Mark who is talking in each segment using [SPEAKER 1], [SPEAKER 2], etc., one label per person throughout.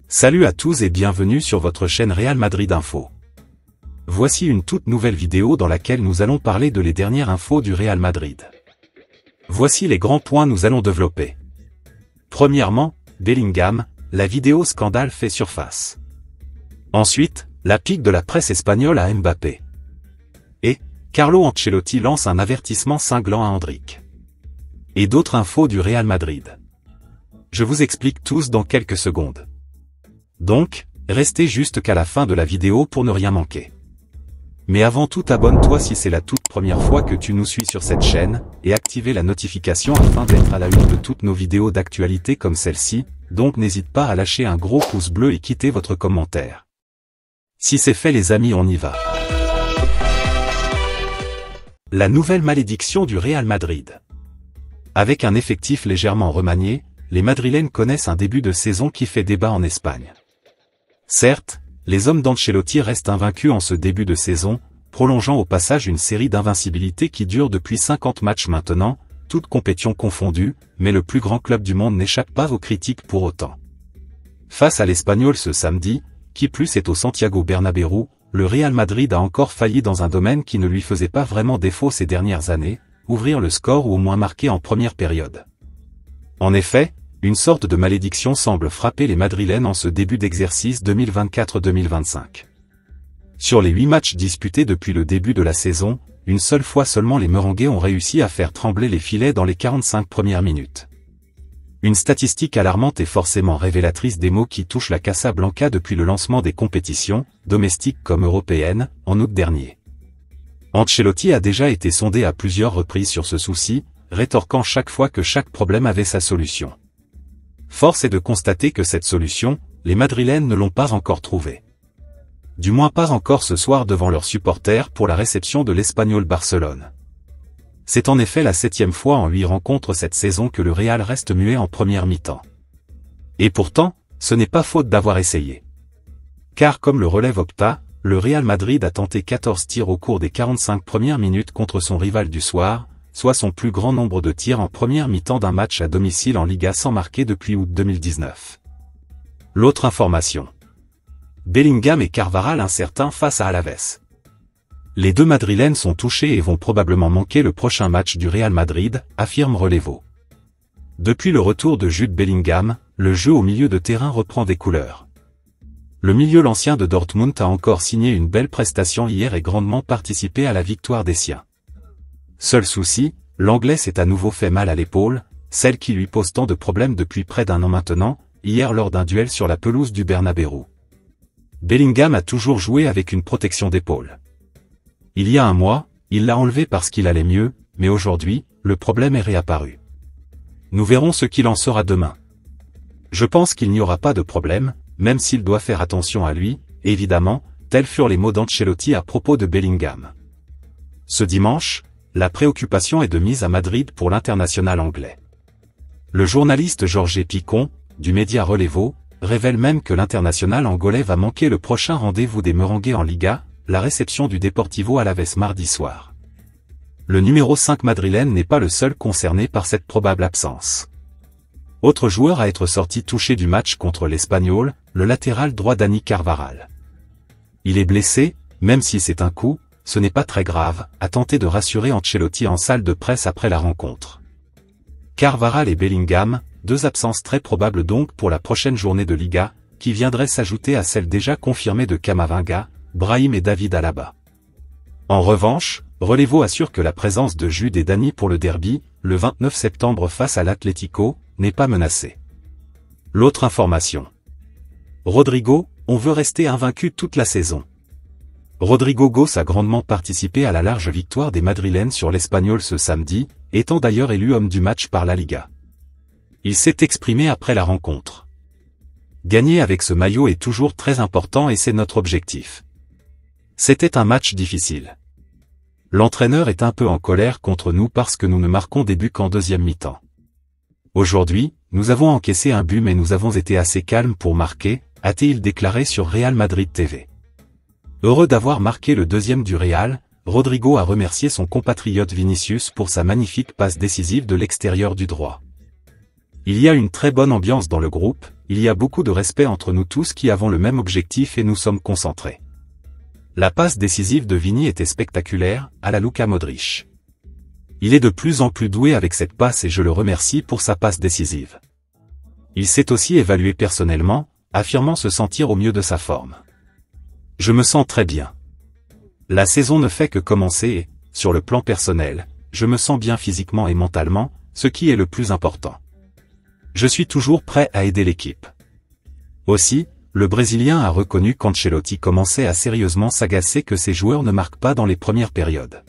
[SPEAKER 1] Salut à tous et bienvenue sur votre chaîne Real Madrid Info. Voici une toute nouvelle vidéo dans laquelle nous allons parler de les dernières infos du Real Madrid. Voici les grands points nous allons développer. Premièrement, Bellingham, la vidéo scandale fait surface. Ensuite, la pique de la presse espagnole à Mbappé. Et, Carlo Ancelotti lance un avertissement cinglant à Endrick. Et d'autres infos du Real Madrid. Je vous explique tous dans quelques secondes. Donc, restez juste qu'à la fin de la vidéo pour ne rien manquer. Mais avant tout, abonne-toi si c'est la toute première fois que tu nous suis sur cette chaîne, et activez la notification afin d'être à la une de toutes nos vidéos d'actualité comme celle-ci, donc n'hésite pas à lâcher un gros pouce bleu et quitter votre commentaire. Si c'est fait les amis, on y va. La nouvelle malédiction du Real Madrid. Avec un effectif légèrement remanié, les Madrilènes connaissent un début de saison qui fait débat en Espagne. Certes, les hommes d'Ancelotti restent invaincus en ce début de saison, prolongeant au passage une série d'invincibilité qui dure depuis 50 matchs maintenant, toutes compétitions confondues, mais le plus grand club du monde n'échappe pas aux critiques pour autant. Face à l'Espagnol ce samedi, qui plus est au Santiago Bernabéu, le Real Madrid a encore failli dans un domaine qui ne lui faisait pas vraiment défaut ces dernières années, ouvrir le score ou au moins marquer en première période. En effet, une sorte de malédiction semble frapper les Madrilènes en ce début d'exercice 2024-2025. Sur les 8 matchs disputés depuis le début de la saison, une seule fois seulement les Merengues ont réussi à faire trembler les filets dans les 45 premières minutes. Une statistique alarmante et forcément révélatrice des maux qui touchent la Casablanca depuis le lancement des compétitions, domestiques comme européennes, en août dernier. Ancelotti a déjà été sondé à plusieurs reprises sur ce souci, rétorquant chaque fois que chaque problème avait sa solution. Force est de constater que cette solution, les Madrilènes ne l'ont pas encore trouvée. Du moins pas encore ce soir devant leurs supporters pour la réception de l'Espagnol Barcelone. C'est en effet la 7e fois en 8 rencontres cette saison que le Real reste muet en première mi-temps. Et pourtant, ce n'est pas faute d'avoir essayé. Car comme le relève Opta, le Real Madrid a tenté 14 tirs au cours des 45 premières minutes contre son rival du soir, soit son plus grand nombre de tirs en première mi-temps d'un match à domicile en Liga sans marquer depuis août 2019. L'autre information. Bellingham et Carvajal incertains face à Alaves. Les deux Madrilènes sont touchés et vont probablement manquer le prochain match du Real Madrid, affirme Relevo. Depuis le retour de Jude Bellingham, le jeu au milieu de terrain reprend des couleurs. Le milieu l'ancien de Dortmund a encore signé une belle prestation hier et grandement participé à la victoire des siens. Seul souci, l'Anglais s'est à nouveau fait mal à l'épaule, celle qui lui pose tant de problèmes depuis près d'un an maintenant, hier lors d'un duel sur la pelouse du Bernabéu. Bellingham a toujours joué avec une protection d'épaule. Il y a un mois, il l'a enlevé parce qu'il allait mieux, mais aujourd'hui, le problème est réapparu. Nous verrons ce qu'il en sera demain. Je pense qu'il n'y aura pas de problème, même s'il doit faire attention à lui, évidemment, tels furent les mots d'Ancelotti à propos de Bellingham. Ce dimanche, la préoccupation est de mise à Madrid pour l'international anglais. Le journaliste Jorge Picon, du média Relevo, révèle même que l'international angolais va manquer le prochain rendez-vous des Merengues en Liga, la réception du Deportivo Alaves mardi soir. Le numéro 5 madrilène n'est pas le seul concerné par cette probable absence. Autre joueur à être sorti touché du match contre l'Espagnol, le latéral droit Dani Carvajal. Il est blessé, même si c'est un coup, ce n'est pas très grave, a tenté de rassurer Ancelotti en salle de presse après la rencontre. Carvajal et Bellingham, deux absences très probables donc pour la prochaine journée de Liga, qui viendrait s'ajouter à celle déjà confirmée de Camavinga, Brahim et David Alaba. En revanche, Relevo assure que la présence de Jude et Dani pour le derby, le 29 septembre face à l'Atlético, n'est pas menacée. L'autre information. Rodrigo, on veut rester invaincu toute la saison. Rodrigo Goes a grandement participé à la large victoire des Madrilènes sur l'Espagnol ce samedi, étant d'ailleurs élu homme du match par la Liga. Il s'est exprimé après la rencontre. Gagner avec ce maillot est toujours très important et c'est notre objectif. C'était un match difficile. L'entraîneur est un peu en colère contre nous parce que nous ne marquons des buts qu'en deuxième mi-temps. Aujourd'hui, nous avons encaissé un but mais nous avons été assez calmes pour marquer, a-t-il déclaré sur Real Madrid TV. Heureux d'avoir marqué le deuxième du Real, Rodrigo a remercié son compatriote Vinicius pour sa magnifique passe décisive de l'extérieur du droit. Il y a une très bonne ambiance dans le groupe, il y a beaucoup de respect entre nous tous qui avons le même objectif et nous sommes concentrés. La passe décisive de Vini était spectaculaire, à la Luka Modric. Il est de plus en plus doué avec cette passe et je le remercie pour sa passe décisive. Il s'est aussi évalué personnellement, affirmant se sentir au mieux de sa forme. Je me sens très bien. La saison ne fait que commencer et, sur le plan personnel, je me sens bien physiquement et mentalement, ce qui est le plus important. Je suis toujours prêt à aider l'équipe. Aussi, le Brésilien a reconnu qu'Ancelotti commençait à sérieusement s'agacer que ses joueurs ne marquent pas dans les premières périodes.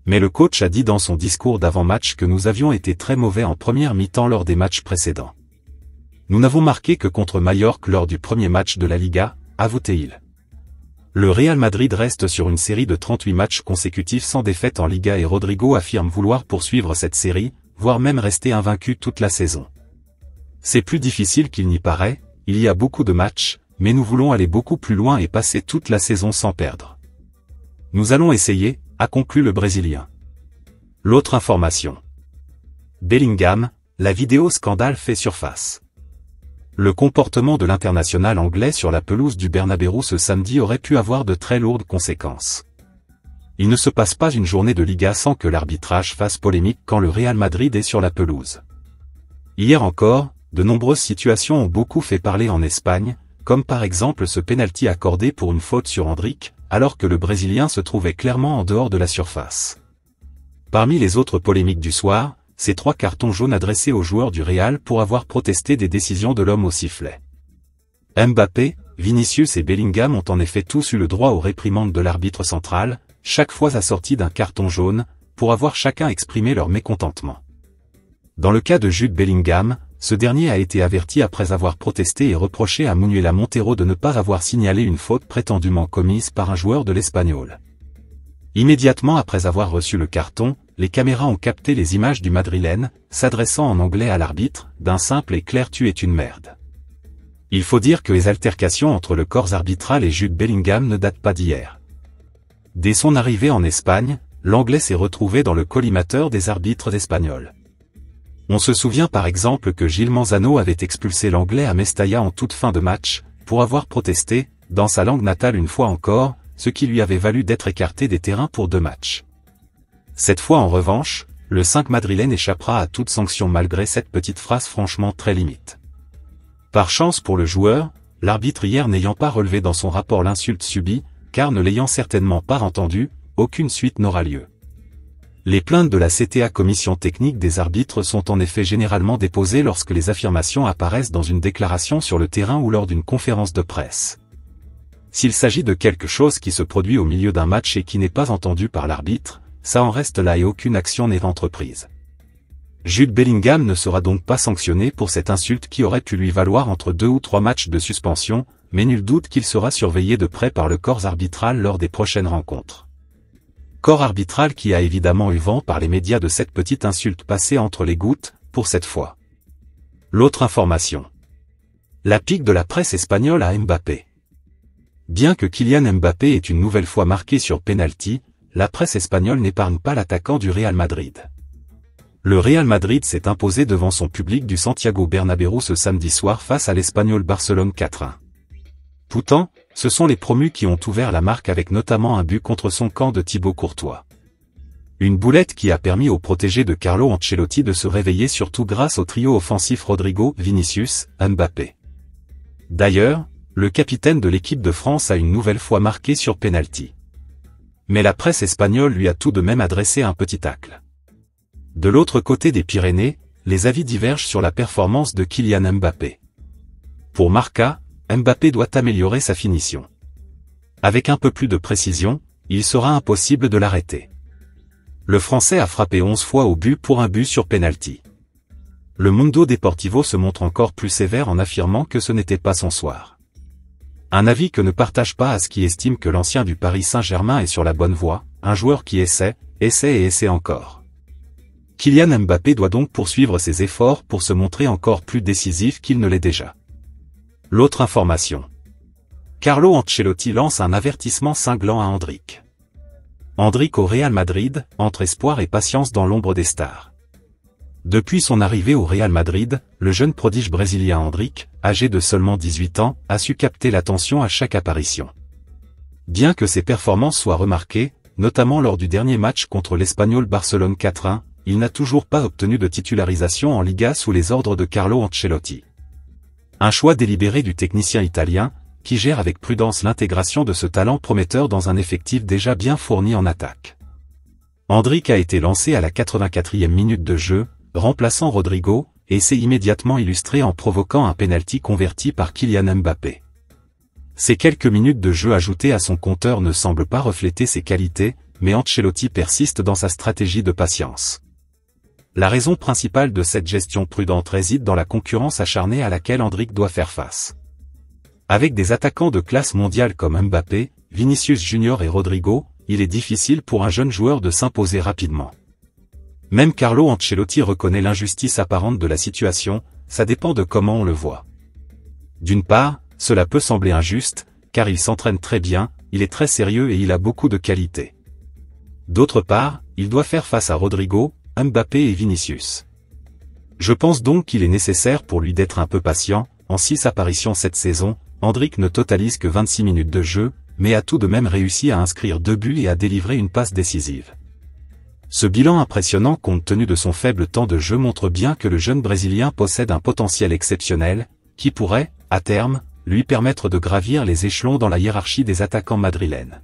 [SPEAKER 1] Mais le coach a dit dans son discours d'avant-match que nous avions été très mauvais en première mi-temps lors des matchs précédents. Nous n'avons marqué que contre Majorque lors du premier match de la Liga, avoue-t-il. Le Real Madrid reste sur une série de 38 matchs consécutifs sans défaite en Liga et Rodrigo affirme vouloir poursuivre cette série, voire même rester invaincu toute la saison. C'est plus difficile qu'il n'y paraît, il y a beaucoup de matchs, mais nous voulons aller beaucoup plus loin et passer toute la saison sans perdre. Nous allons essayer, a conclu le Brésilien. L'autre information. Bellingham, la vidéo scandale fait surface. Le comportement de l'international anglais sur la pelouse du Bernabéu ce samedi aurait pu avoir de très lourdes conséquences. Il ne se passe pas une journée de Liga sans que l'arbitrage fasse polémique quand le Real Madrid est sur la pelouse. Hier encore, de nombreuses situations ont beaucoup fait parler en Espagne, comme par exemple ce pénalty accordé pour une faute sur Endrick, alors que le Brésilien se trouvait clairement en dehors de la surface. Parmi les autres polémiques du soir, ces 3 cartons jaunes adressés aux joueurs du Real pour avoir protesté des décisions de l'homme au sifflet. Mbappé, Vinicius et Bellingham ont en effet tous eu le droit aux réprimandes de l'arbitre central, chaque fois assorti d'un carton jaune, pour avoir chacun exprimé leur mécontentement. Dans le cas de Jude Bellingham, ce dernier a été averti après avoir protesté et reproché à Manuela Montero de ne pas avoir signalé une faute prétendument commise par un joueur de l'Espagnol. Immédiatement après avoir reçu le carton, les caméras ont capté les images du Madrilène, s'adressant en anglais à l'arbitre, d'un simple et clair « tu es une merde ». Il faut dire que les altercations entre le corps arbitral et Jude Bellingham ne datent pas d'hier. Dès son arrivée en Espagne, l'anglais s'est retrouvé dans le collimateur des arbitres espagnols. On se souvient par exemple que Gil Manzano avait expulsé l'anglais à Mestalla en toute fin de match, pour avoir protesté, dans sa langue natale une fois encore, ce qui lui avait valu d'être écarté des terrains pour 2 matchs. Cette fois en revanche, le 5 madrilène échappera à toute sanction malgré cette petite phrase franchement très limite. Par chance pour le joueur, l'arbitre hier n'ayant pas relevé dans son rapport l'insulte subie, car ne l'ayant certainement pas entendu, aucune suite n'aura lieu. Les plaintes de la CTA Commission technique des arbitres sont en effet généralement déposées lorsque les affirmations apparaissent dans une déclaration sur le terrain ou lors d'une conférence de presse. S'il s'agit de quelque chose qui se produit au milieu d'un match et qui n'est pas entendu par l'arbitre, ça en reste là et aucune action n'est entreprise. Jude Bellingham ne sera donc pas sanctionné pour cette insulte qui aurait pu lui valoir entre 2 ou 3 matchs de suspension, mais nul doute qu'il sera surveillé de près par le corps arbitral lors des prochaines rencontres. Corps arbitral qui a évidemment eu vent par les médias de cette petite insulte passée entre les gouttes, pour cette fois. L'autre information. La pique de la presse espagnole à Mbappé. Bien que Kylian Mbappé ait une nouvelle fois marqué sur penalty, la presse espagnole n'épargne pas l'attaquant du Real Madrid. Le Real Madrid s'est imposé devant son public du Santiago Bernabéu ce samedi soir face à l'Espagnol Barcelone 4-1. Pourtant, ce sont les promus qui ont ouvert la marque avec notamment un but contre son camp de Thibaut Courtois. Une boulette qui a permis au protégé de Carlo Ancelotti de se réveiller surtout grâce au trio offensif Rodrigo, Vinicius, Mbappé. D'ailleurs, le capitaine de l'équipe de France a une nouvelle fois marqué sur penalty. Mais la presse espagnole lui a tout de même adressé un petit tacle. De l'autre côté des Pyrénées, les avis divergent sur la performance de Kylian Mbappé. Pour Marca, Mbappé doit améliorer sa finition. Avec un peu plus de précision, il sera impossible de l'arrêter. Le Français a frappé 11 fois au but pour un but sur penalty. Le Mundo Deportivo se montre encore plus sévère en affirmant que ce n'était pas son soir. Un avis que ne partage pas As qui estime que l'ancien du Paris Saint-Germain est sur la bonne voie, un joueur qui essaie et essaie encore. Kylian Mbappé doit donc poursuivre ses efforts pour se montrer encore plus décisif qu'il ne l'est déjà. L'autre information. Carlo Ancelotti lance un avertissement cinglant à Endrick. Endrick au Real Madrid, entre espoir et patience dans l'ombre des stars. Depuis son arrivée au Real Madrid, le jeune prodige brésilien Endrick, âgé de seulement 18 ans, a su capter l'attention à chaque apparition. Bien que ses performances soient remarquées, notamment lors du dernier match contre l'Espagnol Barcelone 4-1, il n'a toujours pas obtenu de titularisation en Liga sous les ordres de Carlo Ancelotti. Un choix délibéré du technicien italien, qui gère avec prudence l'intégration de ce talent prometteur dans un effectif déjà bien fourni en attaque. Endrick a été lancé à la 84e minute de jeu, remplaçant Rodrigo, et s'est immédiatement illustré en provoquant un penalty converti par Kylian Mbappé. Ces quelques minutes de jeu ajoutées à son compteur ne semblent pas refléter ses qualités, mais Ancelotti persiste dans sa stratégie de patience. La raison principale de cette gestion prudente réside dans la concurrence acharnée à laquelle Endrick doit faire face. Avec des attaquants de classe mondiale comme Mbappé, Vinicius Junior et Rodrigo, il est difficile pour un jeune joueur de s'imposer rapidement. Même Carlo Ancelotti reconnaît l'injustice apparente de la situation, ça dépend de comment on le voit. D'une part, cela peut sembler injuste, car il s'entraîne très bien, il est très sérieux et il a beaucoup de qualités. D'autre part, il doit faire face à Rodrigo, Mbappé et Vinicius. Je pense donc qu'il est nécessaire pour lui d'être un peu patient. En 6 apparitions cette saison, Endrick ne totalise que 26 minutes de jeu, mais a tout de même réussi à inscrire 2 buts et à délivrer une passe décisive. Ce bilan impressionnant compte tenu de son faible temps de jeu montre bien que le jeune Brésilien possède un potentiel exceptionnel, qui pourrait, à terme, lui permettre de gravir les échelons dans la hiérarchie des attaquants madrilènes.